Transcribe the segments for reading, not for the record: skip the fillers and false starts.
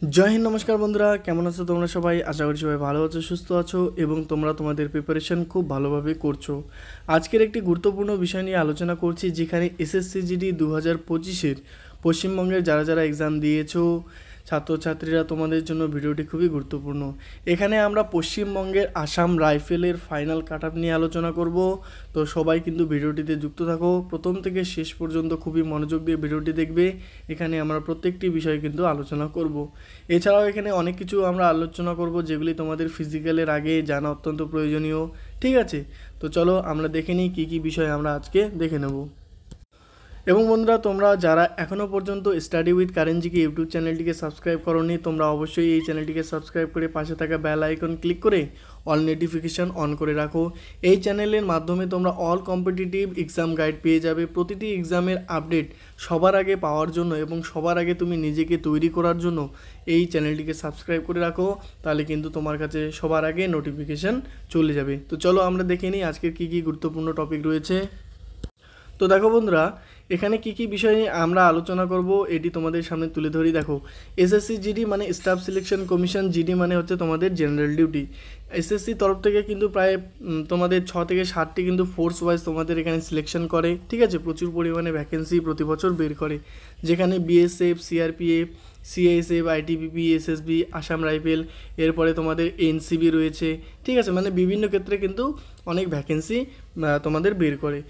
जय हिंद नमस्कार बंधुरा केमन आছো তোমরা সবাই আশা করি সবাই ভালো আছো সুস্থ আছো এবং তোমরা তোমাদের প্রিপারেশন খুব ভালোভাবে করছো। আজকের একটি গুরুত্বপূর্ণ বিষয় নিয়ে আলোচনা করছি যেখানে এসএসসি জিডি 2025 এর পশ্চিমবঙ্গের যারা যারা এক্সাম দিয়েছো ছাত্রছাত্রীরা তোমাদের জন্য ভিডিওটি খুবই গুরুত্বপূর্ণ। এখানে আমরা পশ্চিমবঙ্গের আসাম রাইফেলের ফাইনাল কাটআপ নিয়ে আলোচনা করব। তো সবাই কিন্তু ভিডিওটিতে যুক্ত থাকো, প্রথম থেকে শেষ পর্যন্ত খুবই মনোযোগ দিয়ে ভিডিওটি দেখবে। এখানে আমরা প্রত্যেকটি বিষয় কিন্তু আলোচনা করব। এছাড়াও এখানে অনেক কিছু আমরা আলোচনা করব যেগুলি তোমাদের ফিজিক্যালের আগে জানা অত্যন্ত প্রয়োজনীয়। ঠিক আছে, তো চলো আমরা দেখে নিই কী কী বিষয় আমরা আজকে দেখে নেব। এবং বন্ধুরা, তোমরা যারা এখনও পর্যন্ত study with current GK YouTube চ্যানেলটিকে সাবস্ক্রাইব করোনি, তোমরা অবশ্যই এই চ্যানেলটিকে সাবস্ক্রাইব করে পাশে থাকা বেল আইকন ক্লিক করে অল নোটিফিকেশান অন করে রাখো। এই চ্যানেলের মাধ্যমে তোমরা অল কম্পিটিটিভ এক্সাম গাইড পেয়ে যাবে। প্রতিটি এক্সামের আপডেট সবার আগে পাওয়ার জন্য এবং সবার আগে তুমি নিজেকে তৈরি করার জন্য এই চ্যানেলটিকে সাবস্ক্রাইব করে রাখো, তাহলে কিন্তু তোমার কাছে সবার আগে নোটিফিকেশান চলে যাবে। তো চলো আমরা দেখে নিই আজকের কী কী গুরুত্বপূর্ণ টপিক রয়েছে। তো দেখো বন্ধুরা, এখানে কি কি বিষয় নিয়ে আমরা আলোচনা করব এটি তোমাদের সামনে তুলে ধরি। দেখো, এসএসসি জিডি মানে স্টাফ সিলেকশন কমিশন, জিডি মানে হচ্ছে তোমাদের জেনারেল ডিউটি। এসএসসি তরফ থেকে কিন্তু প্রায় তোমাদের 6 থেকে 7টি কিন্তু ফোর্স ওয়াইজ তোমাদের এখানে সিলেকশন করে। ঠিক আছে, প্রচুর পরিমাণে ভ্যাকেন্সি প্রতি বছর বের করে, যেখানে BSF, CRPF, CISF, ITBP, SSB, Assam rifle, এরপরে তোমাদের এনসিবি রয়েছে। ঠিক আছে, মানে বিভিন্ন ক্ষেত্রে কিন্তু অনেক ভ্যাকেন্সি তোমাদের বের করে।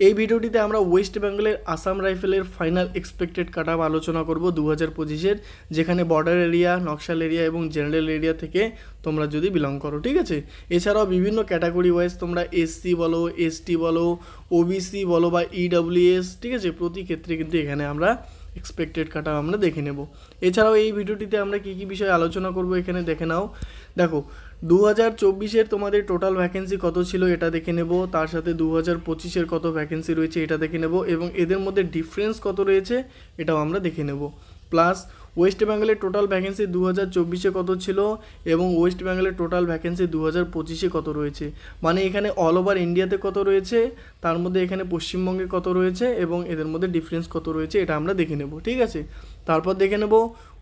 এই ভিডিওটিতে আমরা ওয়েস্ট বেঙ্গলের আসাম রাইফেলের ফাইনাল এক্সপেক্টেড কাটআপ আলোচনা করব 2025-এর, যেখানে বর্ডার এরিয়া, নকশাল এরিয়া এবং জেনারেল এরিয়া থেকে তোমরা যদি বিলং করো। ঠিক আছে, এছাড়াও বিভিন্ন ক্যাটাগরি ওয়াইজ তোমরা এসসি বলো, এসটি বলো, ওবিসি বলো বা ইডব্লিউএস, ঠিক আছে, প্রতি ক্ষেত্রে কিন্তু এখানে আমরা এক্সপেক্টেড কাটআপ আমরা দেখে নেব। এছাড়াও এই ভিডিওটিতে আমরা কী কী বিষয়ে আলোচনা করব এখানে দেখে নাও। দেখো, 2024-এর তোমাদের টোটাল ভ্যাকেন্সি কত ছিল এটা দেখে নেব, তার সাথে 2025-এর কত ভ্যাকেন্সি রয়েছে এটা দেখে নেব, এবং এদের মধ্যে ডিফারেন্স কত রয়েছে এটাও আমরা দেখে নেব। প্লাস ওয়েস্ট বেঙ্গলের টোটাল ভ্যাকেন্সি 2024-এ কত ছিল এবং ওয়েস্ট বেঙ্গলের টোটাল ভ্যাকেন্সি 2025-এ কত রয়েছে, মানে এখানে অল ওভার ইন্ডিয়াতে কত রয়েছে, তার মধ্যে এখানে পশ্চিমবঙ্গে কত রয়েছে এবং এদের মধ্যে ডিফারেন্স কত রয়েছে এটা আমরা দেখে নেব। ঠিক আছে, তারপর দেখে নেব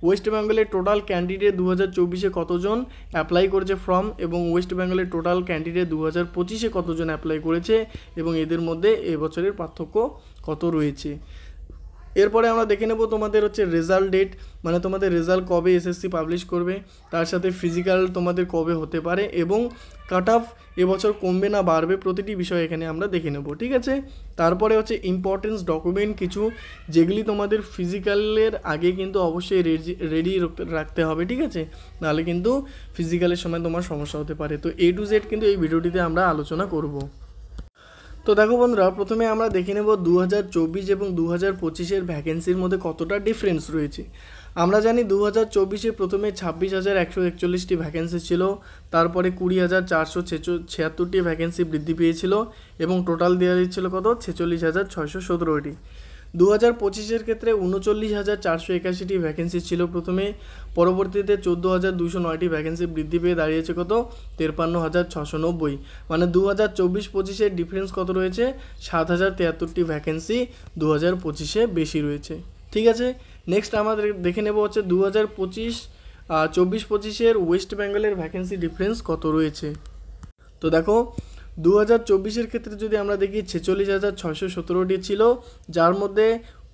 ওয়েস্ট বেঙ্গলের টোটাল ক্যান্ডিডেট 2024-এ কতজন অ্যাপ্লাই করেছে ফর্ম, এবং ওয়েস্ট বেঙ্গলের টোটাল ক্যান্ডিডেট 2025-এ কতজন অ্যাপ্লাই করেছে এবং এদের মধ্যে এবছরের পার্থক্য কত রয়েছে। এরপরে আমরা দেখে নেব তোমাদের হচ্ছে রেজাল্ট ডেট, মানে তোমাদের রেজাল্ট কবে এসএসসি পাবলিশ করবে, তার সাথে ফিজিক্যাল তোমাদের কবে হতে পারে এবং কাট অফ এবছর কমবে না বাড়বে, প্রতিটি বিষয় এখানে আমরা দেখে নেব। ঠিক আছে, তারপরে হচ্ছে ইম্পর্টেন্স ডকুমেন্ট কিছু, যেগুলি তোমাদের ফিজিক্যালের আগে কিন্তু অবশ্যই রেডি রাখতে হবে। ঠিক আছে, নাহলে কিন্তু ফিজিক্যালের সময় তোমার সমস্যা হতে পারে। তো A to Z কিন্তু এই ভিডিওটিতে আমরা আলোচনা করব। তো দেখো বন্ধুরা, প্রথমে আমরা দেখে নেব 2024 এবং 2025-এর ভ্যাকেন্সির মধ্যে কতটা ডিফারেন্স রয়েছে। আমরা জানি 2024-এ প্রথমে 26,141টি ভ্যাকেন্সি ছিল, তারপরে 20,476টি ভ্যাকেন্সি বৃদ্ধি পেয়েছিল এবং টোটাল দেওয়া দিচ্ছিল কত 46,617টি। 2025-এর ক্ষেত্রে 39,481টি ভ্যাকেন্সি ছিল প্রথমে, পরবর্তীতে 14,209টি ভ্যাকেন্সি বৃদ্ধি পেয়ে দাঁড়িয়েছে কত 53,690, মানে 2024-25-এর ডিফারেন্স কত রয়েছে 7,073টি ভ্যাকেন্সি 2025-এ বেশি রয়েছে। ঠিক আছে, নেক্সট আমাদের দেখে নেব হচ্ছে 2024-25-এর ওয়েস্ট বেঙ্গলের ভ্যাকেন্সি ডিফারেন্স কত রয়েছে। তো দেখো, 2024-এর ক্ষেত্রে যদি আমরা দেখি 46,617টি ছিল, যার মধ্যে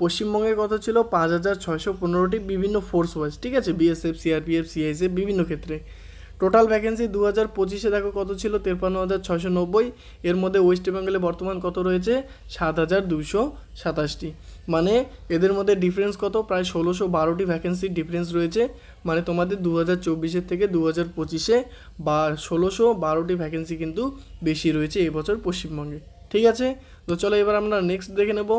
পশ্চিমবঙ্গের কত ছিল 5,615টি বিভিন্ন ফোর্স ওয়াইজ। ঠিক আছে, বিএসএফ, সিআরপিএফ, সিআইএসএফ বিভিন্ন ক্ষেত্রে। টোটাল ভ্যাকেন্সি 2025-এ দেখো কত ছিল 53,690, এর মধ্যে ওয়েস্ট বেঙ্গলে বর্তমান কত রয়েছে 7,227টি, মানে এদের মধ্যে ডিফারেন্স কত প্রায় 1,612টি ভ্যাকেন্সির ডিফারেন্স রয়েছে, মানে তোমাদের 2024-এর থেকে 2025-এ বা 1,612টি ভ্যাকেন্সি কিন্তু বেশি রয়েছে এবছর পশ্চিমবঙ্গে। ঠিক আছে, তো চলো এবার আমরা নেক্সট দেখে নেব।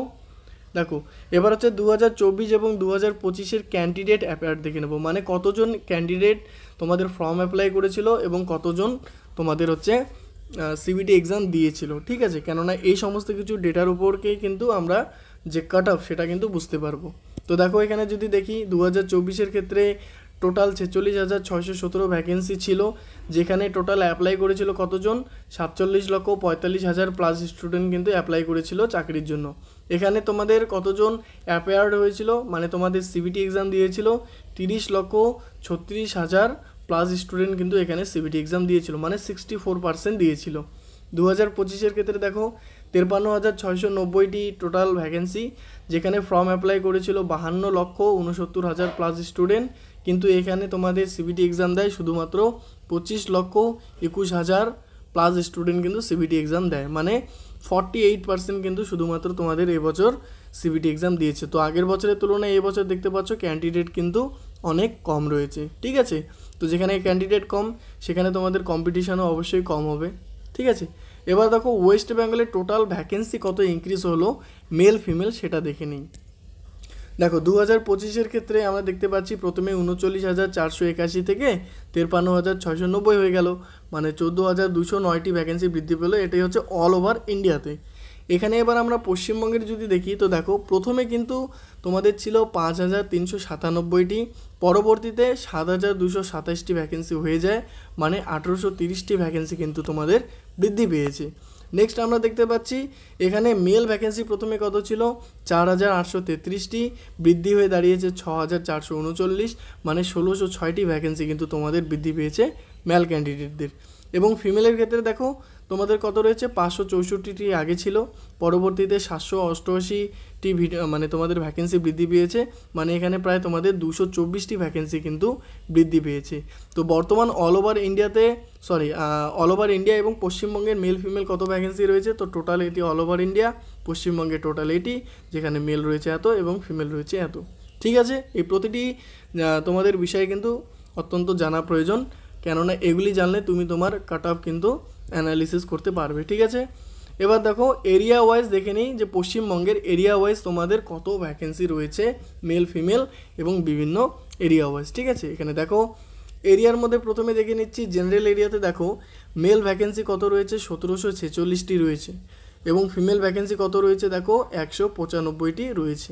দেখো, এবার হচ্ছে 2024 এবং 2025-এর ক্যান্ডিডেট অ্যাপিয়ার দেখে নেব, মানে কতজন ক্যান্ডিডেট তোমাদের ফর্ম অ্যাপ্লাই করেছিল এবং কতজন তোমাদের হচ্ছে সিবিটি এক্সাম দিয়েছিল। ঠিক আছে, কেননা এই সমস্ত কিছু ডেটার উপরকেই কিন্তু আমরা যে কাট অফ সেটা কিন্তু বুঝতে পারবো। তো দেখো, এখানে যদি দেখি 2024-এর ক্ষেত্রে টোটাল 46,617 ভ্যাকেন্সি ছিল, যেখানে টোটাল অ্যাপ্লাই করেছিল কতজন 47,45,000 প্লাস স্টুডেন্ট কিন্তু অ্যাপ্লাই করেছিল চাকরির জন্য, এখানে তোমাদের কতজন অ্যাপিয়ার্ড হয়েছিল, মানে তোমাদের সিবিটি এক্সাম দিয়েছিল 30,36,000 প্লাস স্টুডেন্ট কিন্তু এখানে সিবিটি এক্সাম দিয়েছিল, মানে 64% দিয়েছিল। 2025-এর ক্ষেত্রে দেখো 53,690টি টোটাল ভ্যাকেন্সি, যেখানে ফর্ম অ্যাপ্লাই করেছিল 52,69,000 প্লাস স্টুডেন্ট, কিন্তু এখানে তোমাদের সিবিটি এক্সাম দেয় শুধুমাত্র 25,21,000 প্লাস স্টুডেন্ট কিন্তু সিবিটি এক্সাম দেয়, মানে 48% কিন্তু শুধুমাত্র তোমাদের এবছর সিবিটি এক্সাম দিয়েছে। তো আগের বছরের তুলনায় এবছর দেখতে পাচ্ছ ক্যান্ডিডেট কিন্তু অনেক কম রয়েছে, ঠিক আছে। তো যেখানে ক্যান্ডিডেট কম সেখানে তোমাদের কম্পিটিশনও অবশ্যই কম হবে, ঠিক আছে। এবার দেখো ওয়েস্ট বেঙ্গলের টোটাল ভ্যাকেন্সি কত ইনক্রিজ হলো মেল ফিমেল সেটা দেখে নিই। দেখো 2025-এর ক্ষেত্রে আমরা দেখতে পাচ্ছি প্রথমে 39,481 থেকে 53,690 হয়ে গেল, মানে 14,209টি ভ্যাকেন্সি বৃদ্ধি পেলো। এটাই হচ্ছে অল ওভার ইন্ডিয়াতে। এখানে এবার আমরা পশ্চিমবঙ্গের যদি দেখি তো দেখো প্রথমে কিন্তু তোমাদের ছিল 5,397টি, পরবর্তীতে 7,227টি ভ্যাকেন্সি হয়ে যায়, মানে 1,830টি ভ্যাকেন্সি কিন্তু তোমাদের বৃদ্ধি পেয়েছে। নেক্সট আমরা দেখতে পাচ্ছি এখানে মেল ভ্যাকেন্সি প্রথমে কত ছিল 4,833টি, বৃদ্ধি হয়ে দাঁড়িয়েছে 6,439, মানে 1,606টি ভ্যাকেন্সি কিন্তু তোমাদের বৃদ্ধি পেয়েছে মেল ক্যান্ডিডেটদের। এবং ফিমেলের ক্ষেত্রে দেখো তোমাদের কত রয়েছে 564টি আগে ছিল, পরবর্তীতে 788টি মানে তোমাদের ভ্যাকেন্সি বৃদ্ধি পেয়েছে, মানে এখানে প্রায় তোমাদের 224টি ভ্যাকেন্সি কিন্তু বৃদ্ধি পেয়েছে। তো বর্তমান অল ওভার ইন্ডিয়া এবং পশ্চিমবঙ্গের মেল ফিমেল কত ভ্যাকেন্সি রয়েছে, তো টোটাল এটি অল ওভার ইন্ডিয়া, পশ্চিমবঙ্গে টোটাল এটি, যেখানে মেল রয়েছে এত এবং ফিমেল রয়েছে এত, ঠিক আছে। এই প্রতিটি তোমাদের বিষয়ে কিন্তু অত্যন্ত জানা প্রয়োজন, কেননা এগুলি জানলে তুমি তোমার কাট অফ কিন্তু অ্যানালিসিস করতে পারবে, ঠিক আছে। এবার দেখো এরিয়া ওয়াইজ দেখে নিই যে পশ্চিমবঙ্গের এরিয়া ওয়াইজ তোমাদের কত ভ্যাকেন্সি রয়েছে মেল ফিমেল এবং বিভিন্ন এরিয়া ওয়াইজ, ঠিক আছে। এখানে দেখো এরিয়ার মধ্যে প্রথমে দেখে নিচ্ছি জেনারেল এরিয়াতে দেখো মেল ভ্যাকেন্সি কত রয়েছে 1,746টি রয়েছে এবং ফিমেল ভ্যাকেন্সি কত রয়েছে দেখো 195টি রয়েছে।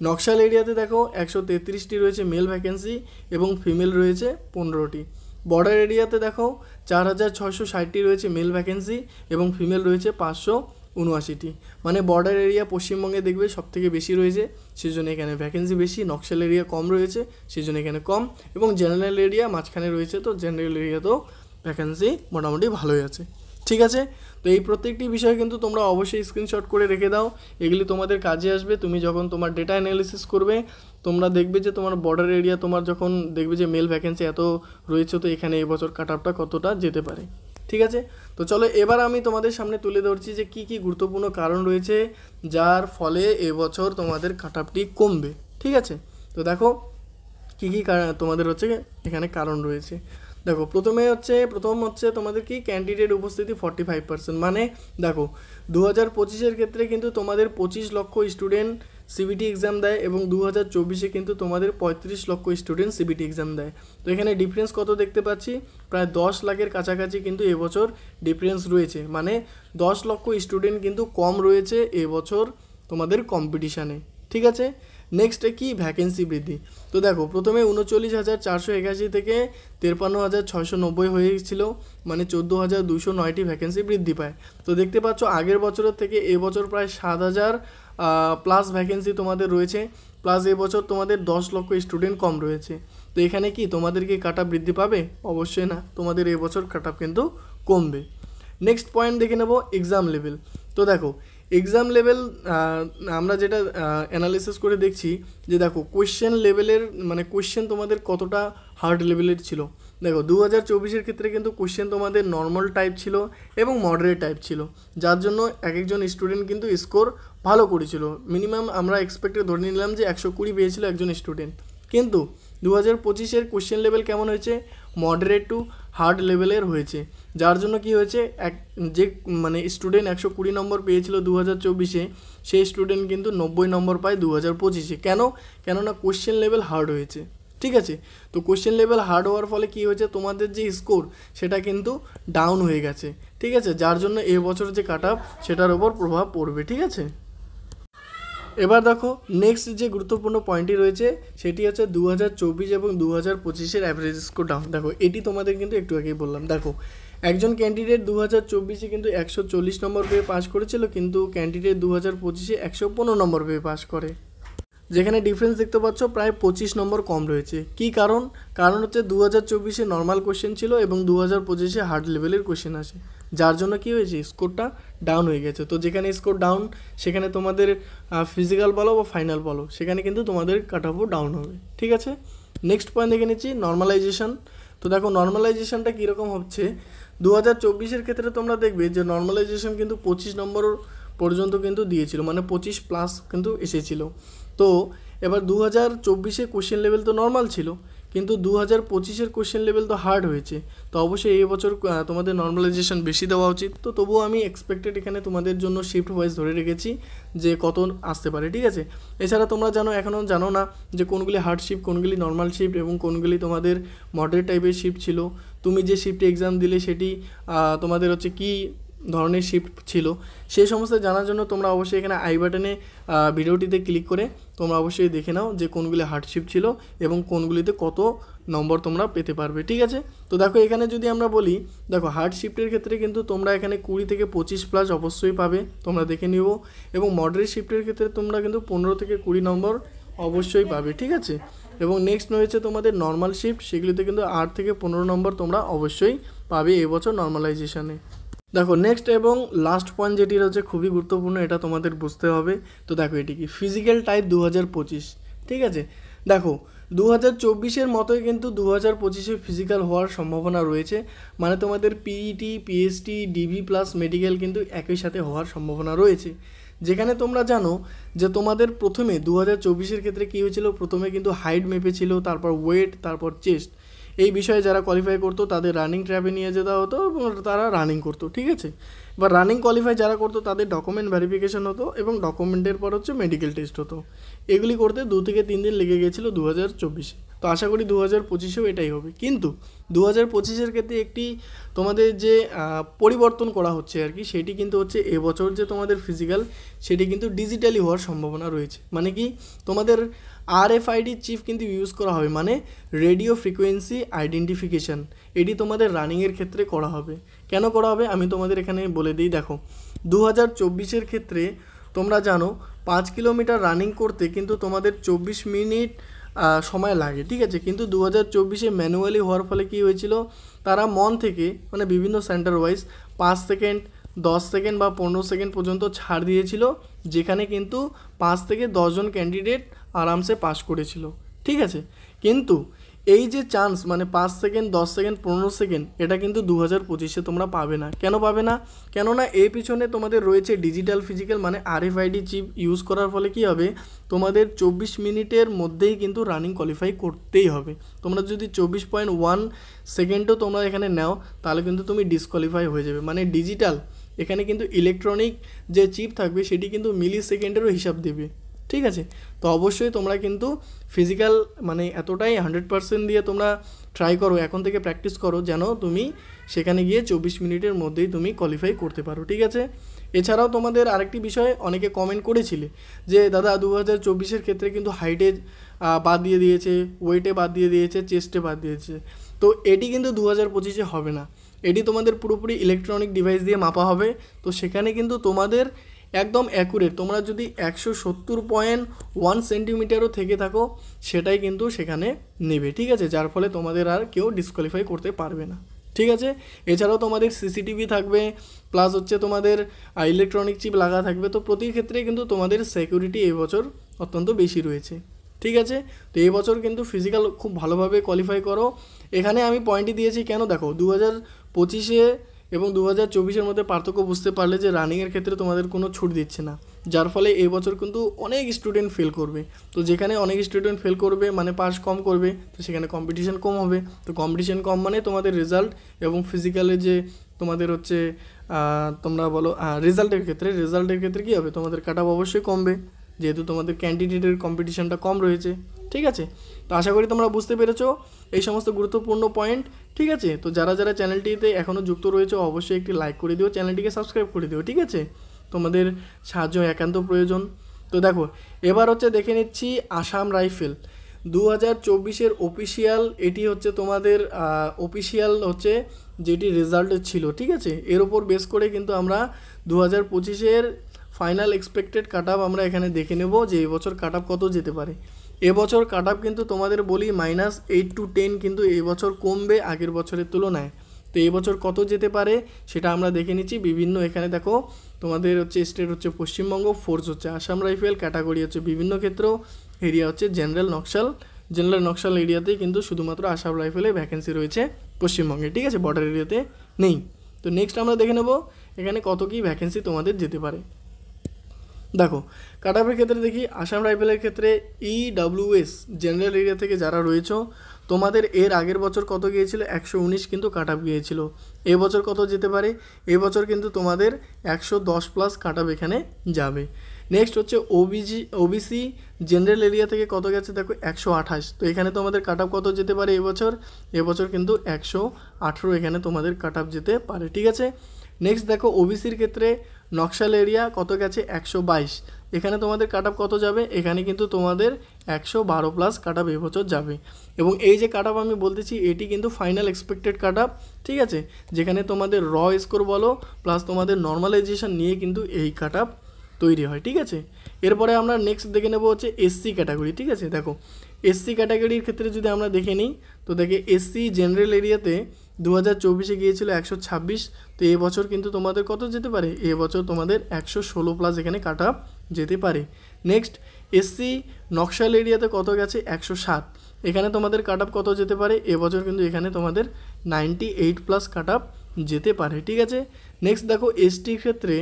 নকশাল এরিয়াতে দেখো 133টি রয়েছে মেল ভ্যাকেন্সি এবং ফিমেল রয়েছে 15টি। বর্ডার এরিয়াতে দেখো 4,660টি রয়েছে মেল ভ্যাকেন্সি এবং ফিমেল রয়েছে 579টি, মানে বর্ডার এরিয়া পশ্চিমবঙ্গে দেখবে সবথেকে বেশি রয়েছে, সেজন্য এখানে ভ্যাকেন্সি বেশি। নকশাল এরিয়া কম রয়েছে, সেজন্য এখানে কম, এবং জেনারেল এরিয়া মাঝখানে রয়েছে, তো জেনারেল এরিয়াতেও ভ্যাকেন্সি মোটামুটি ভালোই আছে, ঠিক আছে। তো এই প্রত্যেকটি বিষয় কিন্তু তোমরা অবশ্যই স্ক্রিনশট করে রেখে দাও, এগুলি তোমাদের কাজে আসবে। তুমি যখন তোমার ডেটা অ্যানালিসিস করবে তোমরা দেখবে যে তোমার বর্ডার এরিয়া তোমার যখন দেখবে যে মেল ভ্যাকেন্সি এত রয়েছে, তো এখানে এবছর কাট অফটা কতটা যেতে পারে, ঠিক আছে। তো চলো এবার আমি তোমাদের সামনে তুলে ধরছি যে কী কী গুরুত্বপূর্ণ কারণ রয়েছে যার ফলে এবছর তোমাদের কাট অফটি কমবে, ঠিক আছে। তো দেখো কী কী তোমাদের হচ্ছে এখানে কারণ রয়েছে। দেখো প্রথম হচ্ছে তোমাদের কি ক্যান্ডিডেট উপস্থিতি 45%, মানে দেখো 2025-এর ক্ষেত্রে কিন্তু তোমাদের 25 লক্ষ স্টুডেন্ট সিবিটি এক্সাম দেয় এবং 2024-এ কিন্তু তোমাদের 35 লক্ষ স্টুডেন্ট সিবিটি এক্সাম দেয়। তো এখানে ডিফারেন্স কত দেখতে পাচ্ছি, প্রায় 10 লাখের কাছাকাছি কিন্তু এবছর ডিফারেন্স রয়েছে, মানে 10 লক্ষ স্টুডেন্ট কিন্তু কম রয়েছে এবছর তোমাদের কম্পিটিশানে, ঠিক আছে। নেক্সট কি ভ্যাকেন্সি বৃদ্ধি। তো দেখো প্রথমে 39,481 থেকে 53,690 হয়েছিল, মানে 14,209টি ভ্যাকেন্সি বৃদ্ধি পায়। তো দেখতে পাচ্ছ আগের বছরের থেকে এবছর প্রায় 7,000 প্লাস ভ্যাকেন্সি তোমাদের রয়েছে, প্লাস এবছর তোমাদের 10 লক্ষ স্টুডেন্ট কম রয়েছে। তো এখানে কি তোমাদের কি কাট অফ বৃদ্ধি পাবে? অবশ্যই না, তোমাদের এবছর কাট অফ কিন্তু কমবে। নেক্সট পয়েন্ট দেখে নেব এক্সাম লেভেল। তো দেখো এক্সাম লেভেল আমরা যেটা অ্যানালিসিস করে দেখছি যে দেখো কোয়েশ্চেন লেভেলের মানে কোয়েশ্চেন তোমাদের কতটা হার্ড লেভেলের ছিল। দেখো 2024-এর ক্ষেত্রে কিন্তু কোয়েশ্চেন তোমাদের নর্মাল টাইপ ছিল এবং মডারেট টাইপ ছিল, যার জন্য এক একজন স্টুডেন্ট কিন্তু স্কোর ভালো করেছিল। মিনিমাম আমরা এক্সপেক্টে ধরে নিলাম যে 120 পেয়েছিল একজন স্টুডেন্ট, কিন্তু 2025-এর কোয়েশ্চেন লেভেল কেমন হয়েছে, মডারেট টু হার্ড লেভেলের হয়েছে, যার জন্য কি হয়েছে যে মানে স্টুডেন্ট 120 নম্বর পেয়েছিল 2024-এ সেই স্টুডেন্ট কিন্তু 90 নম্বর পায় 2025-এ। কেননা কোয়েশ্চেন লেভেল হার্ড হয়েছে, ঠিক আছে। তো কোয়েশ্চেন লেভেল হার্ড হওয়ার ফলে কী হয়েছে, তোমাদের যে স্কোর সেটা কিন্তু ডাউন হয়ে গেছে, ঠিক আছে, যার জন্য এবছর যে কাট অফ সেটার ওপর প্রভাব পড়বে, ঠিক আছে। এবার দেখো নেক্সট যে গুরুত্বপূর্ণ পয়েন্টটি রয়েছে সেটি হচ্ছে 2024 এবং 2025-এর অ্যাভারেজ স্কোর ডাউন। দেখো এটি তোমাদের কিন্তু একটু আগেই বললাম। দেখো একজন ক্যান্ডিডেট 2024-এ কিন্তু 140 নম্বর পেয়ে পাস করেছিল, কিন্তু ক্যান্ডিডেট 2025-এ 115 নম্বর পেয়ে পাস করে, যেখানে ডিফারেন্স দেখতে পাচ্ছ প্রায় 25 নম্বর কম রয়েছে। কি কারণ? কারণ হচ্ছে 2024-এ নর্মাল কোশ্চেন ছিল এবং 2025-এ হার্ড লেভেলের কোশ্চেন আসে, যার জন্য কি হয়েছে, স্কোরটা ডাউন হয়ে গেছে। তো যেখানে স্কোর ডাউন, সেখানে তোমাদের ফিজিক্যাল বলো বা ফাইনাল বলো, সেখানে কিন্তু তোমাদের কাট অফও ডাউন হবে। ঠিক আছে, নেক্সট পয়েন্ট দেখে নিচ্ছি, নর্মালাইজেশন। তো দেখো নর্মালাইজেশনটা কীরকম হচ্ছে, 2024-এর ক্ষেত্রে তোমরা দেখবে যে নর্মালাইজেশন কিন্তু 25 নম্বর পর্যন্ত কিন্তু দিয়েছিল, মানে 25+ কিন্তু এসেছিল। তো এবার 2024-এ কোশ্চেন লেভেল তো নর্মাল ছিল, কিন্তু 2025-এর কোশ্চেন লেভেল তো হার্ড হয়েছে। তো অবশ্যই এই বছর তোমাদের নর্মালাইজেশন বেশি দেওয়া উচিত। তো তবুও আমি এক্সপেক্টেড এখানে তোমাদের জন্য শিফট ওয়াইজ ধরে রেখেছি যে কত আসতে পারে। ঠিক আছে, এছাড়া তোমরা এখনও জানো না যে কোনগুলি হার্ড শিফট, কোনগুলি নর্মাল শিফট এবং কোনগুলি তোমাদের মডারেট টাইপের শিফট ছিল। তুমি যে শিফটে এক্সাম দিলে সেটি তোমাদের হচ্ছে কী ধরনের শিফট ছিল, সেই সমস্ত জানার জন্য তোমরা অবশ্যই এখানে আই বাটনে ভিডিওটিতে ক্লিক করে তোমরা অবশ্যই দেখে নাও যে কোনগুলি হার্ড শিফট ছিল এবং কোনগুলিতে কত নম্বর তোমরা পেতে পারবে। ঠিক আছে, তো দেখো এখানে যদি আমরা বলি, দেখো হার্ড শিফটের ক্ষেত্রে কিন্তু তোমরা এখানে 20 থেকে 25+ অবশ্যই পাবে, তোমরা দেখে নিও। এবং মডারেট শিফটের ক্ষেত্রে তোমরা কিন্তু 15 থেকে 20 নম্বর অবশ্যই পাবে। ঠিক আছে, এবং নেক্সট রয়েছে তোমাদের নর্মাল শিফট, সেগুলিতে কিন্তু 8 থেকে 15 নম্বর তোমরা অবশ্যই পাবে এবছর নর্মালাইজেশনে। দেখো নেক্সট এবং লাস্ট পয়েন্ট যেটি রয়েছে খুবই গুরুত্বপূর্ণ, এটা তোমাদের বুঝতে হবে। তো দেখো এটি কি, ফিজিক্যাল টাইপ 2025। ঠিক আছে, দেখো 2024-এর মতোই কিন্তু 2025-এ ফিজিক্যাল হওয়ার সম্ভাবনা রয়েছে, মানে তোমাদের PET, PST, DV plus medical কিন্তু একই সাথে হওয়ার সম্ভাবনা রয়েছে। যেখানে তোমরা জানো যে তোমাদের প্রথমে 2024-এর ক্ষেত্রে কী হয়েছিল, প্রথমে কিন্তু হাইট মেপেছিল, তারপর ওয়েট, তারপর চেস্ট। এই বিষয়ে যারা কোয়ালিফাই করতো তাদের রানিং ট্র্যাপে নিয়ে যেতে হতো এবং তারা রানিং করতো। ঠিক আছে, এবার রানিং কোয়ালিফাই যারা করতো তাদের ডকুমেন্ট ভেরিফিকেশন হতো এবং ডকুমেন্টের পর হচ্ছে মেডিকেল টেস্ট হতো। এগুলি করতে 2 থেকে 3 দিন লেগে গেছিলো 2024-এ। তো আশা করি 2025-এও এটাই হবে। কিন্তু 2025-এর ক্ষেত্রে একটি তোমাদের যে পরিবর্তন করা হচ্ছে আর কি, সেটি কিন্তু হচ্ছে এবছর যে তোমাদের ফিজিক্যাল, সেটি কিন্তু ডিজিটালি হওয়ার সম্ভাবনা রয়েছে। মানে কি, তোমাদের RFID চিপ কিন্তু ইউজ করা হবে, মানে রেডিও ফ্রিকোয়েন্সি আইডেন্টিফিকেশান। এটি তোমাদের রানিংয়ের ক্ষেত্রে করা হবে। কেন করা হবে আমি তোমাদের এখানে বলে দিই। দেখো 2024-এর ক্ষেত্রে তোমরা জানো 5 কিলোমিটার রানিং করতে কিন্তু তোমাদের 24 মিনিট সময় লাগে। ঠিক আছে, কিন্তু 2024-এ ম্যানুয়ালি হওয়ার ফলে কী হয়েছিল, তারা মন থেকে মানে বিভিন্ন সেন্টার ওয়াইজ 5 সেকেন্ড, 10 সেকেন্ড বা 15 সেকেন্ড পর্যন্ত ছাড় দিয়েছিল, যেখানে কিন্তু 5 থেকে 10 জন ক্যান্ডিডেট আরামসে পাস করেছিল। ঠিক আছে, কিন্তু এই যে চান্স মানে 5 সেকেন্ড, 10 সেকেন্ড, 15 সেকেন্ড, এটা কিন্তু 2025-এ তোমরা পাবে না। কেন পাবে না? কেননা এর পিছনে তোমাদের রয়েছে ডিজিটাল ফিজিক্যাল, মানে RFID চিপ ইউজ করার ফলে কী হবে, তোমাদের 24 মিনিটের মধ্যেই কিন্তু রানিং কোয়ালিফাই করতেই হবে। তোমরা যদি 24.1 সেকেন্ডও তোমরা এখানে নাও, তাহলে কিন্তু তুমি ডিসকোয়ালিফাই হয়ে যাবে। মানে ডিজিটাল, এখানে কিন্তু ইলেকট্রনিক যে চিপ থাকবে সেটি কিন্তু মিলি সেকেন্ডেরও হিসাব দেবে। ঠিক আছে, তো অবশ্যই তোমরা কিন্তু ফিজিক্যাল মানে এতটাই 100% দিয়ে তোমরা ট্রাই করো, এখন থেকে প্র্যাকটিস করো, যেন তুমি সেখানে গিয়ে 24 মিনিটের মধ্যেই তুমি কোয়ালিফাই করতে পারো। ঠিক আছে, এছাড়াও তোমাদের আরেকটি বিষয় অনেকে কমেন্ট করেছিলে যে দাদা 2024-এর ক্ষেত্রে কিন্তু হাইটে বাদ দিয়ে দিয়েছে, ওয়েটে বাদ দিয়ে দিয়েছে, চেস্টে বাদ দিয়েছে। তো এটি কিন্তু 2025-এ হবে না, এটি তোমাদের পুরোপুরি ইলেকট্রনিক ডিভাইস দিয়ে মাপা হবে। তো সেখানে কিন্তু তোমাদের একদম অ্যাকুরেট, তোমরা যদি 170.1 সেন্টিমিটারও থেকে থাকো, সেটাই কিন্তু সেখানে নেবে। ঠিক আছে, যার ফলে তোমাদের আর কেউ ডিসকোয়ালিফাই করতে পারবে না। ঠিক আছে, এছাড়াও তোমাদের CCTV থাকবে, প্লাস হচ্ছে তোমাদের ইলেকট্রনিক চিপ লাগা থাকবে। তো প্রতি ক্ষেত্রে কিন্তু তোমাদের সিকিউরিটি এই বছর অত্যন্ত বেশি রয়েছে। ঠিক আছে, তো এই বছর কিন্তু ফিজিক্যাল খুব ভালোভাবে কোয়ালিফাই করো। এখানে আমি পয়েন্টই দিয়েছি কেন, দেখো 2025-এ এবং 2024-এর মধ্যে পার্থক্য বুঝতে পারলে যে রানিংয়ের ক্ষেত্রে তোমাদের কোনো ছুট দিচ্ছে না, যার ফলে এই বছর কিন্তু অনেক স্টুডেন্ট ফেল করবে। তো যেখানে অনেক স্টুডেন্ট ফেল করবে মানে পাস কম করবে, তো সেখানে কম্পিটিশন কম হবে। তো কম্পিটিশন কম মানে তোমাদের রেজাল্ট এবং ফিজিক্যালে যে তোমাদের হচ্ছে তোমরা বলো রেজাল্টের ক্ষেত্রে কী হবে, তোমাদের কাট অফ অবশ্যই কমবে, যেহেতু তোমাদের ক্যান্ডিডেটের কম্পিটিশনটা কম রয়েছে। ঠিক আছে, তো আশা করি তোমরা বুঝতে পেরেছো এই সমস্ত গুরুত্বপূর্ণ পয়েন্ট। ঠিক আছে, তো যারা যারা চ্যানেলটিতে এখনও যুক্ত রয়েছে অবশ্যই একটি লাইক করে দিও, চ্যানেলটিকে সাবস্ক্রাইব করে দিও। ঠিক আছে, তোমাদের সাহায্য একান্ত প্রয়োজন। তো দেখো এবার হচ্ছে দেখে নিচ্ছি আসাম রাইফেল। 2024-এর অফিসিয়াল, এটি হচ্ছে তোমাদের অফিসিয়াল হচ্ছে যেটি রেজাল্ট ছিল, ঠিক আছে। এর ওপর বেস করে কিন্তু আমরা 2025-এর ফাইনাল এক্সপেক্টেড কাট আপ আমরা এখানে দেখে নেব যে এবছর কাট আপ কত যেতে পারে। এবছর কাট আপ কিন্তু তোমাদের বলি -8 to 10 কিন্তু এবছর কমবে আগের বছরের তুলনায়। তো এই বছর কত যেতে পারে সেটা আমরা দেখে নিচ্ছি। বিভিন্ন এখানে দেখো তোমাদের হচ্ছে স্টেট হচ্ছে পশ্চিমবঙ্গ, ফোর্স হচ্ছে আসাম রাইফেল, ক্যাটাগরি হচ্ছে বিভিন্ন ক্ষেত্র, এরিয়া হচ্ছে জেনারেল নকশাল এরিয়াতেই কিন্তু শুধুমাত্র আসাম রাইফেলে ভ্যাকেন্সি রয়েছে পশ্চিমবঙ্গে, ঠিক আছে, বর্ডার এরিয়াতে নেই। তো নেক্সট আমরা দেখে নেব এখানে কত কী ভ্যাকেন্সি তোমাদের যেতে পারে। দেখো কাট আপের ক্ষেত্রে দেখি, আসাম রাইফেলের ক্ষেত্রে EWS জেনারেল এরিয়া থেকে যারা রয়েছে তোমাদের এর আগের বছর কত গিয়েছিল 119 কিন্তু কাট আপ গিয়েছিল। এবছর কত যেতে পারে, এবছর কিন্তু তোমাদের 110 প্লাস কাট আপ এখানে যাবে। নেক্সট হচ্ছে OBC জেনারেল এরিয়া থেকে কত গেছে দেখো 128। তো এখানে তোমাদের কাট আপ কত যেতে পারে এবছর কিন্তু 118 এখানে তোমাদের কাট আপ যেতে পারে, ঠিক আছে। নেক্সট দেখো ওবিসির ক্ষেত্রে নকশাল এরিয়া কত গেছে 122, এখানে তোমাদের কাট আপ কত যাবে, এখানে কিন্তু তোমাদের 112 প্লাস কাট আপ এবছর যাবে। এবং এই যে কাট আপ আমি বলতেছি এটি কিন্তু ফাইনাল এক্সপেক্টেড কাট আপ, ঠিক আছে, যেখানে তোমাদের র স্কোর বলো প্লাস তোমাদের নর্মালাইজেশন নিয়ে কিন্তু এই কাট আপ তৈরি হয়, ঠিক আছে। এরপরে আমরা নেক্সট দেখে নেব হচ্ছে এসসি ক্যাটাগরি, ঠিক আছে। দেখো এসসি ক্যাটাগরির ক্ষেত্রে যদি আমরা দেখে নিই তো দেখে এসসি জেনারেল এরিয়াতে 2024-এ গিয়েছিল 126। তো এবছর কিন্তু তোমাদের কত যেতে পারে, এবছর তোমাদের 116 প্লাস এখানে কাট আপ যেতে পারে। নেক্সট এসসি নকশাল এরিয়াতে কত গেছে 107, এখানে তোমাদের কাট আপ কত যেতে পারে, এবছর কিন্তু এখানে তোমাদের 98 প্লাস কাট আপ যেতে পারে, ঠিক আছে। নেক্সট দেখো এসটির ক্ষেত্রে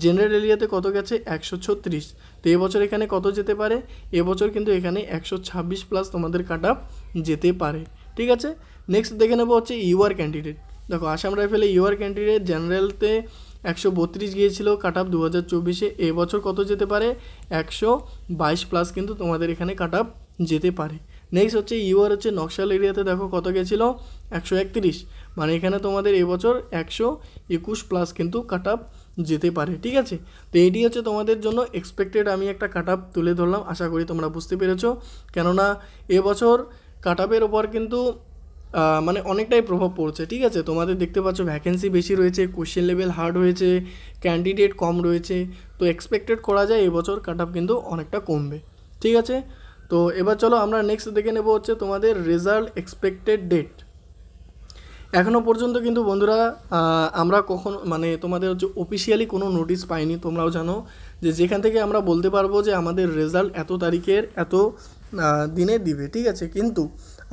জেনারেল এরিয়াতে কত গেছে 136, তো এবছর এখানে কত যেতে পারে, এবছর কিন্তু এখানে 126 প্লাস তোমাদের কাট আপ যেতে পারে, ঠিক আছে। নেক্সট দেখে নেবো হচ্ছে ইউআর ক্যান্ডিডেট। দেখো আসাম রাইফেলে ইউআর ক্যান্ডিডেট জেনারেলতে 132 গিয়েছিল কাট আপ 2024-এ, এবছর কত যেতে পারে 122 প্লাস কিন্তু তোমাদের এখানে কাট আপ যেতে পারে। নেক্সট হচ্ছে ইউআর হচ্ছে নকশাল এরিয়াতে দেখো কত গেছিলো 131, মানে এখানে তোমাদের এবছর 121 প্লাস কিন্তু কাট আপ যেতে পারে, ঠিক আছে। তো এটি হচ্ছে তোমাদের জন্য এক্সপেক্টেড আমি একটা কাট আপ তুলে ধরলাম, আশা করি তোমরা বুঝতে পেরেছো। কেননা এবছর কাট আপের ওপর কিন্তু মানে অনেকটাই প্রভাব পড়ছে, ঠিক আছে। তোমাদের দেখতে পাচ্ছ ভ্যাকেন্সি বেশি রয়েছে, কোশ্চেন লেভেল হার্ড হয়েছে, ক্যান্ডিডেট কম রয়েছে, তো এক্সপেক্টেড করা যায় এবছর কাট আপ কিন্তু অনেকটা কমবে, ঠিক আছে। তো এবার চলো আমরা নেক্সট দেখে নেব হচ্ছে তোমাদের রেজাল্ট এক্সপেক্টেড ডেট। এখনও পর্যন্ত কিন্তু বন্ধুরা আমরা মানে তোমাদের হচ্ছে অফিসিয়ালি কোনো নোটিশ পাইনি, তোমরাও জানো যে যেখান থেকে আমরা বলতে পারবো যে আমাদের রেজাল্ট এত তারিখের এত দিনে দিবে, ঠিক আছে। কিন্তু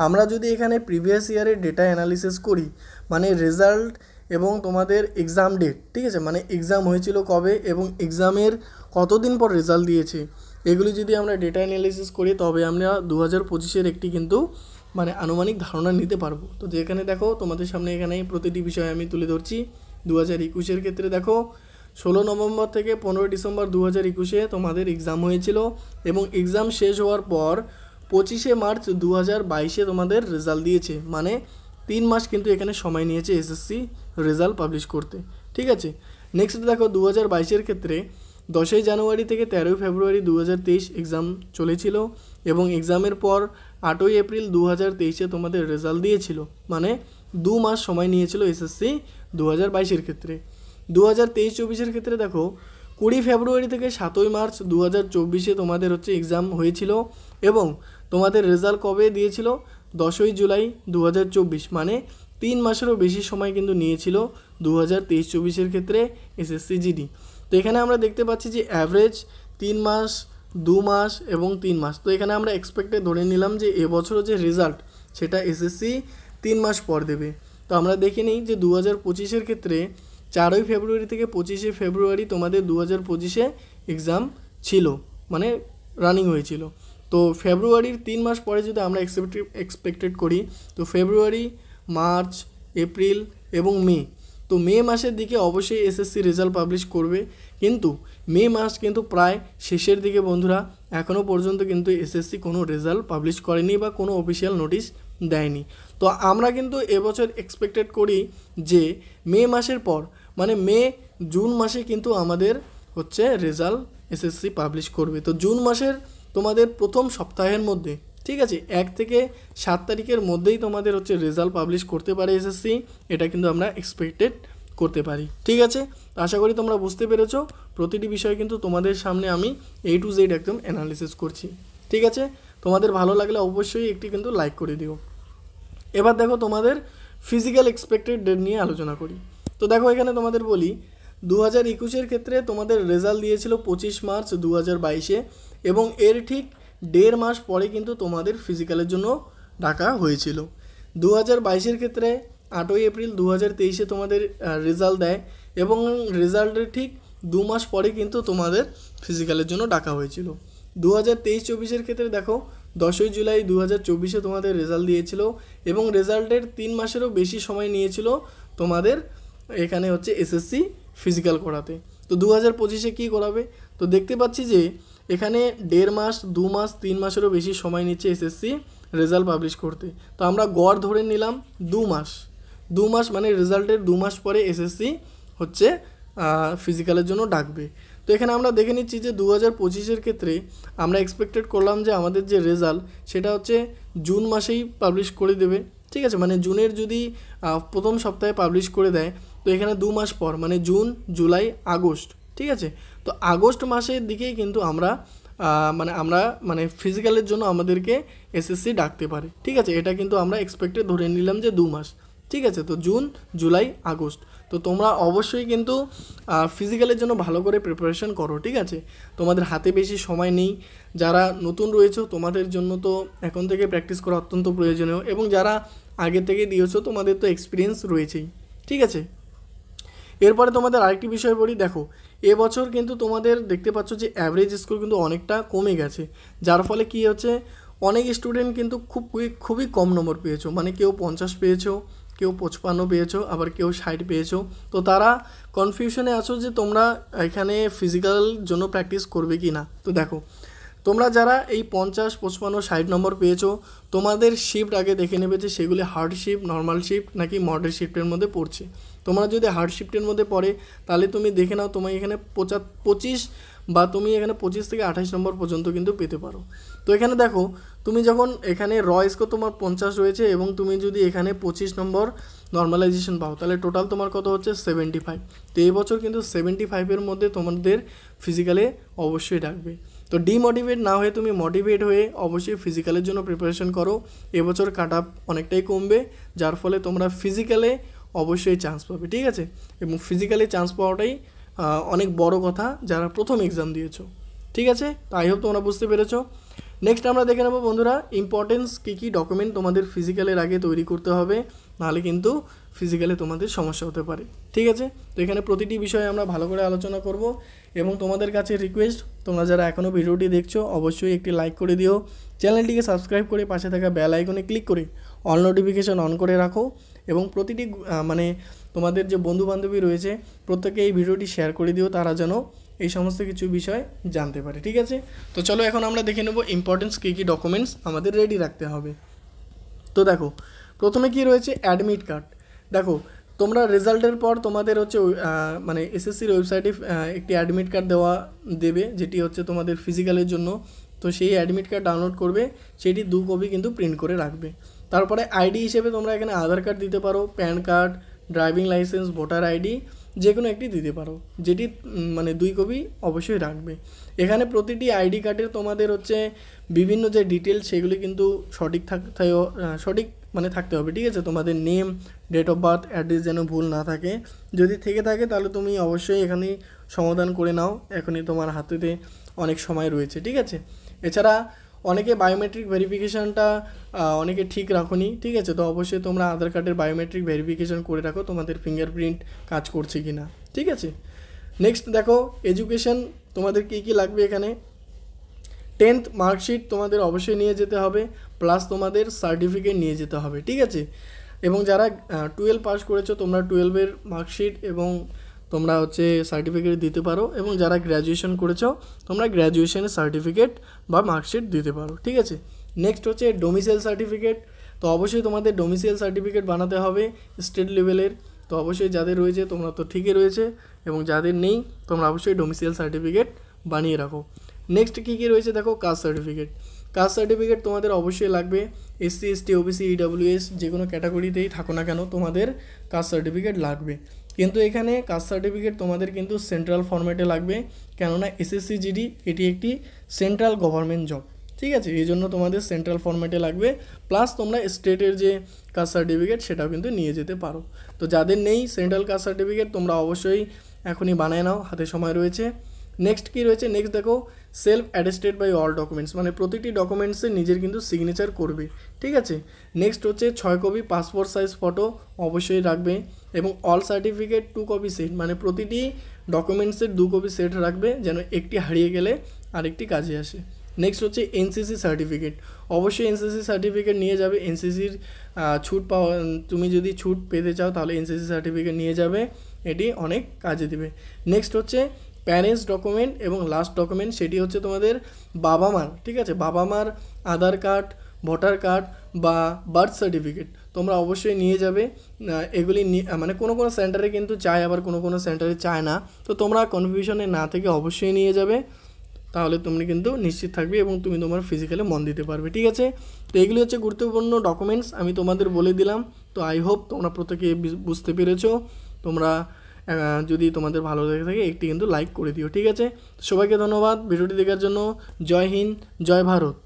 আমরা যদি এখানে প্রিভিয়াস ইয়ারের ডেটা অ্যানালিসিস করি, মানে রেজাল্ট এবং তোমাদের এক্সাম ডেট, ঠিক আছে, মানে এক্সাম হয়েছিল কবে এবং এক্সামের কতদিন পর রেজাল্ট দিয়েছে, এগুলি যদি আমরা ডেটা অ্যানালিসিস করি তবে আমরা 2025-এর একটি কিন্তু মানে আনুমানিক ধারণা নিতে পারবো। তো যেখানে দেখো তোমাদের সামনে এখানে প্রতিটি বিষয় আমি তুলে ধরছি। 2021-এর ক্ষেত্রে দেখো 16 নভেম্বর থেকে 15 ডিসেম্বর 2021-এ তোমাদের এক্সাম হয়েছিল এবং এক্সাম শেষ হওয়ার পর 25 মার্চ 2022-এ তোমাদের রেজাল্ট দিয়েছে, মানে 3 মাস কিন্তু এখানে সময় নিয়েছে এসএসসি রেজাল্ট পাবলিশ করতে, ঠিক আছে। নেক্সট দেখো 2022-এর ক্ষেত্রে 10 জানুয়ারি থেকে 13 ফেব্রুয়ারি 2023 এক্সাম চলেছিল এবং এক্সামের পর 8 এপ্রিল 2023-এ তোমাদের রেজাল্ট দিয়েছিল, মানে 2 মাস সময় নিয়েছিল এসএসসি 2022-এর ক্ষেত্রে। 2023-24-এর ক্ষেত্রে দেখো 20 ফেব্রুয়ারি থেকে 7 মার্চ 2024-এ তোমাদের হচ্ছে এক্সাম হয়েছিল এবং তোমাদের রেজাল্ট কবে দিয়েছিল 10 জুলাই 2024, মানে 3 মাসেরও বেশি সময় কিন্তু নিয়েছিল 2023-24-এর ক্ষেত্রে এসএসসি জিডি। তো এখানে আমরা দেখতে পাচ্ছি যে অ্যাভারেজ 3 মাস 2 মাস এবং 3 মাস। তো এখানে আমরা এক্সপেক্টে ধরে নিলাম যে এবছরও যে রেজাল্ট সেটা এসএসসি 3 মাস পর দেবে। তো আমরা দেখে নিই যে 2025-এর ক্ষেত্রে 4 ফেব্রুয়ারি থেকে 25 ফেব্রুয়ারি তোমাদের 2025-এ এক্সাম ছিল, মানে রানিং হয়েছিল। তো ফেব্রুয়ারির 3 মাস পরে যদি আমরা এক্সপেক্টেড করি তো ফেব্রুয়ারি, মার্চ, এপ্রিল এবং মে, তো মে মাসের দিকে অবশ্যই এসএসসি রেজাল্ট পাবলিশ করবে। কিন্তু মে মাস কিন্তু প্রায় শেষের দিকে বন্ধুরা, এখনও পর্যন্ত কিন্তু এসএসসি কোনো রেজাল্ট পাবলিশ করেনি বা কোনো অফিসিয়াল নোটিশ দেয়নি। তো আমরা কিন্তু এবছর এক্সপেক্টেড করি যে মে মাসের পর, মানে মে জুন মাসে কিন্তু আমাদের হচ্ছে রেজাল্ট এসএসসি পাবলিশ করবে। তো জুন মাসের তোমাদের প্রথম সপ্তাহের মধ্যে ঠিক আছে, 1 থেকে 7 তারিখের মধ্যেই তোমাদের হচ্ছে রেজাল্ট পাবলিশ করতে পারে এসএসসি, এটা কিন্তু আমরা এক্সপেক্টেড করতে পারি। ঠিক আছে, আশা করি তোমরা বুঝতে পেরেছো। প্রতিটি বিষয় কিন্তু তোমাদের সামনে আমি A to Z একদম অ্যানালিসিস করছি। ঠিক আছে, তোমাদের ভালো লাগলে অবশ্যই একটি কিন্তু লাইক করে দিও। এবার দেখো তোমাদের ফিজিক্যাল এক্সপেক্টেড ডেট নিয়ে আলোচনা করি। তো দেখো এখানে তোমাদের বলি 2021-এর ক্ষেত্রে তোমাদের রেজাল্ট দিয়েছিল 25 মার্চ 2022-এ, এবং এর ঠিক 1.5 মাস পরে কিন্তু তোমাদের ফিজিক্যালের জন্য ডাকা হয়েছিল। 2022-এর ক্ষেত্রে 8ই এপ্রিল 2023-এ তোমাদের রেজাল্ট দেয়, এবং রেজাল্টের ঠিক 2 মাস পরে কিন্তু তোমাদের ফিজিক্যালের জন্য ডাকা হয়েছিল। 2023-24-এর ক্ষেত্রে দেখো 10ই জুলাই 2024-এ তোমাদের রেজাল্ট দিয়েছিল, এবং রেজাল্টের 3 মাসেরও বেশি সময় নিয়েছিল তোমাদের এখানে হচ্ছে এসএসসি ফিজিক্যাল করাতে। তো 2025-এ কী করাবে? তো দেখতে পাচ্ছি যে এখানে 1.5 মাস, 2 মাস, 3 মাসেরও বেশি সময় নিচ্ছে এসএসসি রেজাল্ট পাবলিশ করতে। তো আমরা গড় ধরে নিলাম 2 মাস। 2 মাস মানে রেজাল্টের 2 মাস পরে এসএসসি হচ্ছে ফিজিক্যালের জন্য ডাকবে। তো এখানে আমরা দেখে নিচ্ছি যে 2025-এর ক্ষেত্রে আমরা এক্সপেক্টেড করলাম যে আমাদের যে রেজাল্ট সেটা হচ্ছে জুন মাসেই পাবলিশ করে দেবে। ঠিক আছে, মানে জুনের যদি প্রথম সপ্তাহে পাবলিশ করে দেয়, তো এখানে 2 মাস পর মানে জুন, জুলাই, আগস্ট। ঠিক আছে, তো আগস্ট মাসের দিকেই কিন্তু আমরা মানে ফিজিক্যালের জন্য আমাদেরকে এসএসসি ডাকতে পারে। ঠিক আছে, এটা কিন্তু আমরা এক্সপেক্টেড ধরে নিলাম যে 2 মাস। ঠিক আছে, তো জুন, জুলাই, আগস্ট। তো তোমরা অবশ্যই কিন্তু ফিজিক্যালের জন্য ভালো করে প্রিপারেশন করো। ঠিক আছে, তোমাদের হাতে বেশি সময় নেই। যারা নতুন রয়েছো তোমাদের জন্য তো এখন থেকে প্র্যাকটিস করা অত্যন্ত প্রয়োজনীয়, এবং যারা আগে থেকে দিয়েছো তোমাদের তো এক্সপিরিয়েন্স রয়েছেই। ঠিক আছে, এরপরে তোমাদের আরেকটি বিষয় বলি। দেখো এবছর কিন্তু তোমাদের দেখতে পাচ্ছ যে অ্যাভারেজ স্কোর কিন্তু অনেকটা কমে গেছে, যার ফলে কী হচ্ছে অনেক স্টুডেন্ট কিন্তু খুবই কম নম্বর পেয়েছো, মানে কেউ 50 পেয়েছো, কেউ 55 পেয়েছো, আবার কেউ 60 পেয়েছো। তো তারা কনফিউশনে আছো যে তোমরা এখানে ফিজিক্যাল জন্য প্র্যাকটিস করবে কি না। তো দেখো তোমরা যারা এই 50, 55, 60 নম্বর পেয়েছো, তোমাদের শিফট আগে দেখে নেবে যে সেগুলি হার্ড শিফট, নর্মাল শিফট নাকি মডারেট শিফটের মধ্যে পড়ছে। তোমরা যদি হার্ড শিফটের মধ্যে পড়ে তাহলে তুমি দেখে নাও তোমার এখানে 25 বা তুমি এখানে 25 থেকে 28 নম্বর পর্যন্ত কিন্তু পেতে পারো। তো এখানে দেখো তুমি যখন এখানে র স্কোর তোমার 50 রয়েছে, এবং তুমি যদি এখানে 25 নম্বর নর্মালাইজেশন পাও, তাহলে টোটাল তোমার কত হচ্ছে 75। তো এই বছর কিন্তু 75-এর মধ্যে তোমাদের ফিজিক্যালে অবশ্যই ডাকবে। তো ডিমোটিভেট না হয়ে তুমি মোটিভেট হয়ে অবশ্যই ফিজিক্যালের জন্য প্রিপারেশন করো। এবছর কাট আপ অনেকটাই কমবে, যার ফলে তোমরা ফিজিক্যালে অবশ্যই চান্স পাবে। ঠিক আছে, এবং ফিজিক্যালি চান্স পাওয়াটাই অনেক বড় কথা যারা প্রথম এক্সাম দিয়েছো। ঠিক আছে, তো আই হোপ তোমরা বুঝতে পেরেছো। নেক্সট আমরা দেখে নেবো বন্ধুরা ইম্পর্টেন্স কী ডকুমেন্ট তোমাদের ফিজিক্যালের আগে তৈরি করতে হবে, নাহলে কিন্তু ফিজিক্যালে তোমাদের সমস্যা হতে পারে। ঠিক আছে, তো এখানে প্রতিটি বিষয়ে আমরা ভালো করে আলোচনা করব, এবং তোমাদের কাছে রিকোয়েস্ট তোমরা যারা এখনও ভিডিওটি দেখছো অবশ্যই একটি লাইক করে দিও, চ্যানেলটিকে সাবস্ক্রাইব করে পাশে থাকা বেল আইকনে ক্লিক করে অল নোটিফিকেশন অন করে রাখো, এবং প্রতিটি মানে তোমাদের যে বন্ধুবান্ধবী রয়েছে প্রত্যেকে এই ভিডিওটি শেয়ার করে দিও, তারা যেন এই সমস্ত কিছু বিষয় জানতে পারে। ঠিক আছে, তো চলো এখন আমরা দেখে নেব ইম্পর্টেন্স কী ডকুমেন্টস আমাদের রেডি রাখতে হবে। তো দেখো প্রথমে কি রয়েছে অ্যাডমিট কার্ড। দেখো তোমরা রেজাল্টের পর তোমাদের হচ্ছে মানে এসএসসির ওয়েবসাইটে একটি অ্যাডমিট কার্ড দেবে, যেটি হচ্ছে তোমাদের ফিজিক্যালের জন্য। তো সেই অ্যাডমিট কার্ড ডাউনলোড করবে, সেটি 2 কপি কিন্তু প্রিন্ট করে রাখবে। তারপরে আইডি হিসেবে তোমরা এখানে আধার কার্ড দিতে পারো, pan card, driving licence, voter ID যে কোনো একটি দিতে পারো, যেটি মানে 2 কপি অবশ্যই রাখবে। এখানে প্রতিটি আইডি কার্ডের তোমাদের হচ্ছে বিভিন্ন যে ডিটেলস সেগুলি কিন্তু সঠিক থাকতে হবে। ঠিক আছে, তোমাদের name, date of birth, address যেন ভুল না থাকে। যদি থেকে থাকে তাহলে তুমি অবশ্যই এখানে সমাধান করে নাও, এখনই তোমার হাতেতে অনেক সময় রয়েছে। ঠিক আছে, এছাড়া অনেকে বায়োমেট্রিক ভেরিফিকেশানটা অনেকে ঠিক রাখোনি। ঠিক আছে, তো অবশ্যই তোমরা আধার কার্ডের বায়োমেট্রিক ভেরিফিকেশান করে রাখো তোমাদের ফিঙ্গারপ্রিন্ট কাজ করছে কি না। ঠিক আছে, নেক্সট দেখো এডুকেশন তোমাদের কী লাগবে। এখানে 10th মার্কশিট তোমাদের অবশ্যই নিয়ে যেতে হবে, প্লাস তোমাদের সার্টিফিকেট নিয়ে যেতে হবে। ঠিক আছে, এবং যারা 12 পাস করেছো তোমরা 12-এর মার্কশিট এবং তোমরা হচ্ছে সার্টিফিকেট দিতে পারো, এবং যারা গ্র্যাজুয়েশন করেছো তোমরা গ্র্যাজুয়েশনের সার্টিফিকেট বা মার্কশিট দিতে পারো। ঠিক আছে, নেক্সট হচ্ছে ডোমিসাইল সার্টিফিকেট। তো অবশ্যই তোমাদের ডোমিসাইল সার্টিফিকেট বানাতে হবে স্টেট লেভেলের। তো অবশ্যই যাদের রয়েছে তোমরা তো ঠিকই রয়েছে, এবং যাদের নেই তোমরা অবশ্যই ডোমিসাইল সার্টিফিকেট বানিয়ে রাখো। নেক্সট কী রয়েছে দেখো কাস্ট সার্টিফিকেট। কাস্ট সার্টিফিকেট তোমাদের অবশ্যই লাগবে। এসসি এসটি ওবিসি ইডব্লিউএস যে কোনো ক্যাটাগরিতেই থাকো না কেন তোমাদের কাস্ট সার্টিফিকেট লাগবে। কিন্তু এখানে কাস্ট সার্টিফিকেট তোমাদের কিন্তু সেন্ট্রাল ফরম্যাটে লাগবে, কেননা এসএসসি জিডি এটি একটি সেন্ট্রাল গভর্নমেন্ট জব, ঠিক আছে, এই জন্য তোমাদের সেন্ট্রাল ফরম্যাটে লাগবে। প্লাস তোমরা স্টেটের যে কাস্ট সার্টিফিকেট সেটাও কিন্তু নিয়ে যেতে পারো। তো যাদের নেই সেন্ট্রাল কাস্ট সার্টিফিকেট তোমরা অবশ্যই এখনই বানায় নাও, হাতে সময় রয়েছে। নেক্সট কী রয়েছে, নেক্সট দেখো self attested by all documents, মানে প্রতিটি ডকুমেন্টসে নিজের কিন্তু সিগনেচার করবে, ঠিক আছে। নেক্সট হচ্ছে 6 কপি পাসপোর্ট সাইজ ফটো অবশ্যই রাখবে, এবং অল সার্টিফিকেট 2 কপি সেট, মানে প্রতিটি ডকুমেন্টসের 2 কপি সেট রাখবে যেন একটি হারিয়ে গেলে আরেকটি কাজে আসে। নেক্সট হচ্ছে এনসিসি সার্টিফিকেট, অবশ্যই এনসিসি সার্টিফিকেট নিয়ে যাবে। এনসিসির ছুট পাওয়া, তুমি যদি ছুট পেতে চাও তাহলে এনসিসি সার্টিফিকেট নিয়ে যাবে, এটি অনেক কাজে দেবে। নেক্সট হচ্ছে প্যারেন্টস ডকুমেন্ট, এবং লাস্ট ডকুমেন্ট সেটি হচ্ছে তোমাদের বাবা মার, ঠিক আছে, বাবা মার আধার কার্ড, ভোটার কার্ড বা বার্থ সার্টিফিকেট তোমরা অবশ্যই নিয়ে যাবে। এগুলি মানে কোনো কোনো সেন্টারে কিন্তু চায়, আবার কোনো কোনো সেন্টারে চায় না, তো তোমরা কনফিউশনে না থেকে অবশ্যই নিয়ে যাবে, তাহলে তুমি কিন্তু নিশ্চিত থাকবে এবং তুমি তোমার ফিজিক্যালে মন দিতে পারবে, ঠিক আছে। তো এগুলি হচ্ছে গুরুত্বপূর্ণ ডকুমেন্টস, আমি তোমাদের বলে দিলাম। তো আই হোপ তোমরা প্রত্যেকে বুঝতে পেরেছো। তোমরা যদি তোমাদের ভালো লেগে থাকে একটি কিন্তু লাইক করে দিও, ঠিক আছে। সবাইকে ধন্যবাদ ভিডিওটি দেখার জন্য। জয় হিন্দ, জয় ভারত।